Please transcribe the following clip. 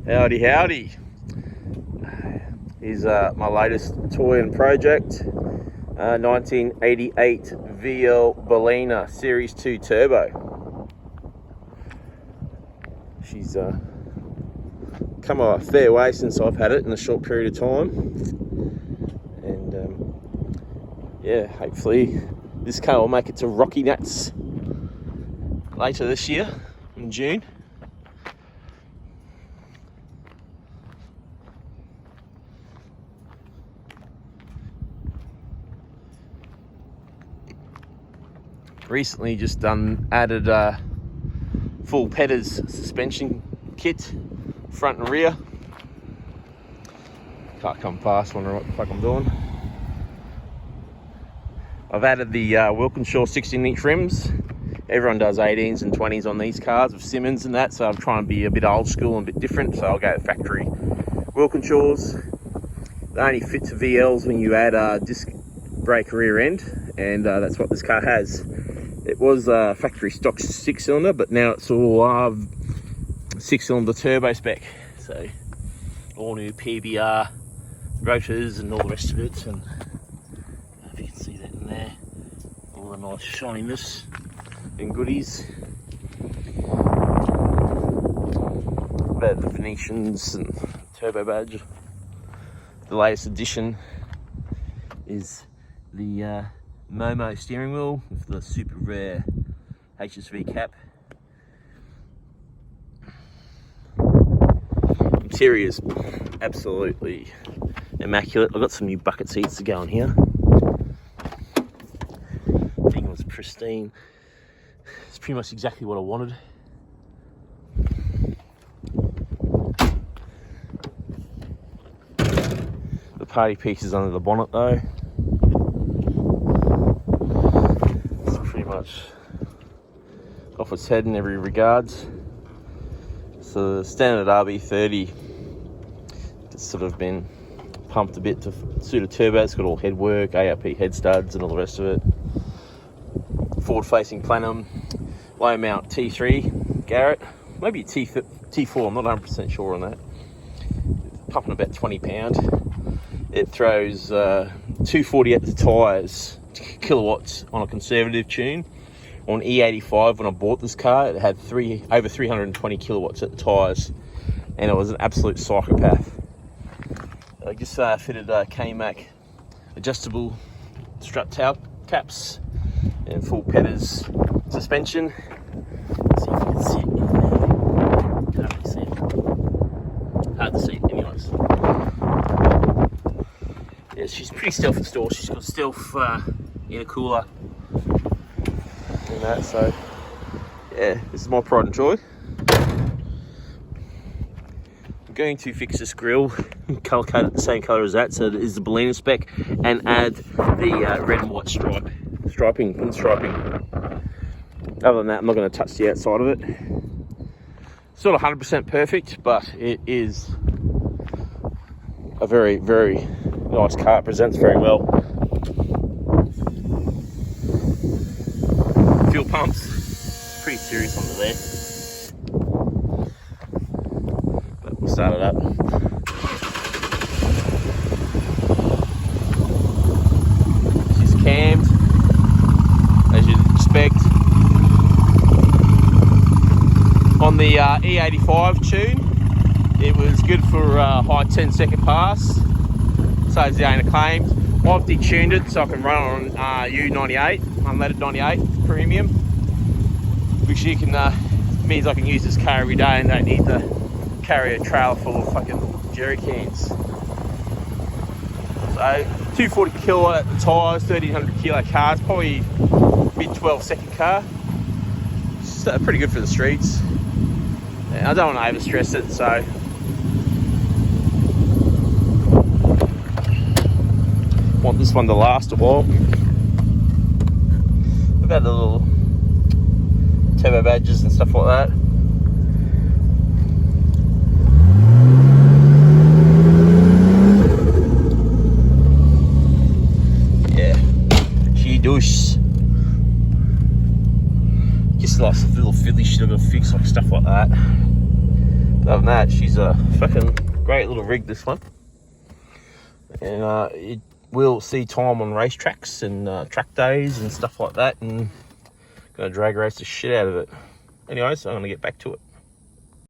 Howdy, howdy. Here's my latest toy and project. 1988 VL Berlina Series 2 Turbo. She's come a fair way since I've had it in a short period of time. And yeah, hopefully this car will make it to Rocky Nuts later this year in June. Recently just added full Pedders suspension kit, front and rear. Can't come past, wondering what the fuck I'm doing. I've added the Walkinshaw 16-inch rims. Everyone does 18s and 20s on these cars with Simmons and that, so I'm trying to be a bit old school and a bit different, so I'll go factory Walkinshaws. They only fit to VLs when you add disc brake rear end, and that's what this car has. It was factory stock 6-cylinder, but now it's all 6-cylinder turbo spec. So all new PBR rotors and all the rest of it. And I don't know if you can see that in there. All the nice shininess and goodies. About the Venetians and turbo badge. The latest addition is the Momo steering wheel with the super rare HSV cap. Interior's absolutely immaculate. I've got some new bucket seats to go on here. Thing was pristine. It's pretty much exactly what I wanted. The party piece is under the bonnet though. Much off its head in every regards. So the standard RB30 has sort of been pumped a bit to suit a turbo. It's got all headwork, ARP head studs and all the rest of it. Forward facing plenum, low mount T3 Garret, maybe T4, I'm not 100% sure on that. Pumping about 20 pound. It throws 240 at the tyres, kilowatts on a conservative tune. On E85 when I bought this car, it had over 320 kilowatts at the tyres, and it was an absolute psychopath. I just fitted KMAC adjustable strut tail caps and full Pedders suspension. Let's see if you can see it. Can't really see it. Hard to see it anyways. Yeah, she's pretty stealth installed. She's got stealth intercooler and that, so yeah, this is my pride and joy. I'm going to fix this grille, colour code it the same colour as that, so it is the Berlina spec, and add the red and white striping. Other than that, I'm not going to touch the outside of it. It's not 100% perfect, but it is a very, very nice car. It presents very well. Fuel pumps, pretty serious under there. But we'll start it up. She's cammed, as you'd expect. On the E85 tune, it was good for a high 10-second pass. So as the owner claimed. I've detuned it so I can run on U98, unleaded 98 premium, which you can means I can use this car every day and don't need to carry a trailer full of fucking jerry cans. So 240 kilowatt at the tyres, 1300 kilo cars, probably mid 12-second car. It's pretty good for the streets. And I don't want to over stress it, so want this one to last a while. We've had the little turbo badges and stuff like that. Yeah, she does. Just like some little fiddly shit I've got to fix, like stuff like that. Other than that, she's a fucking great little rig, this one. And it will see time on racetracks and track days and stuff like that, and gonna drag race the shit out of it. Anyways, I'm gonna get back to it.